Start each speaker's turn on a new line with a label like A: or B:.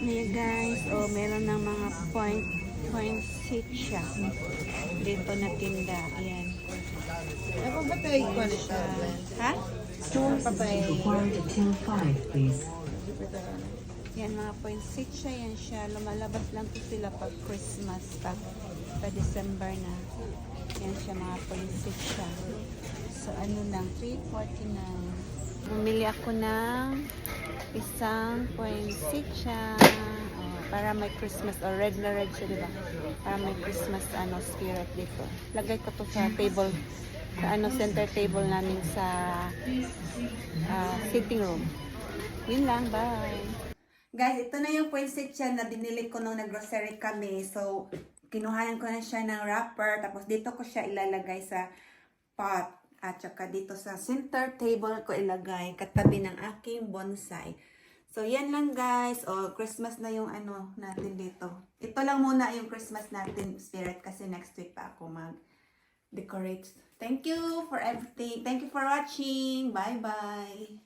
A: Ayan guys, meron ng mga poinsettia siya. Dito na tinda. Ayan.
B: Ano ba tayo ko
A: Ayan
B: nito?
A: siya. Ha?
C: Store is required till 5, please.
A: Yan mga poinsettia. Yan siya. Lumalabas lang to sila pag Christmas. Pag December na. Yan siya mga poinsettia. So ano lang, 349. Bumili ako ng isang poinsettia. Para may Christmas, or red na red siya, diba? Para may Christmas spirit dito. Lagay ko to sa table, sa center table namin sa sitting room. Yun lang, bye! Guys, ito na yung poinsettia na binili ko nung nag-grocery kami. So, kinuhanan ko na siya ng wrapper. Tapos dito ko siya ilalagay sa pot. At saka dito sa center table ko ilagay katabi ng aking bonsai. So, yan lang guys. Christmas na yung natin dito. Ito lang muna yung Christmas natin spirit kasi next week pa ako mag-decorate. Thank you for everything. Thank you for watching. Bye-bye.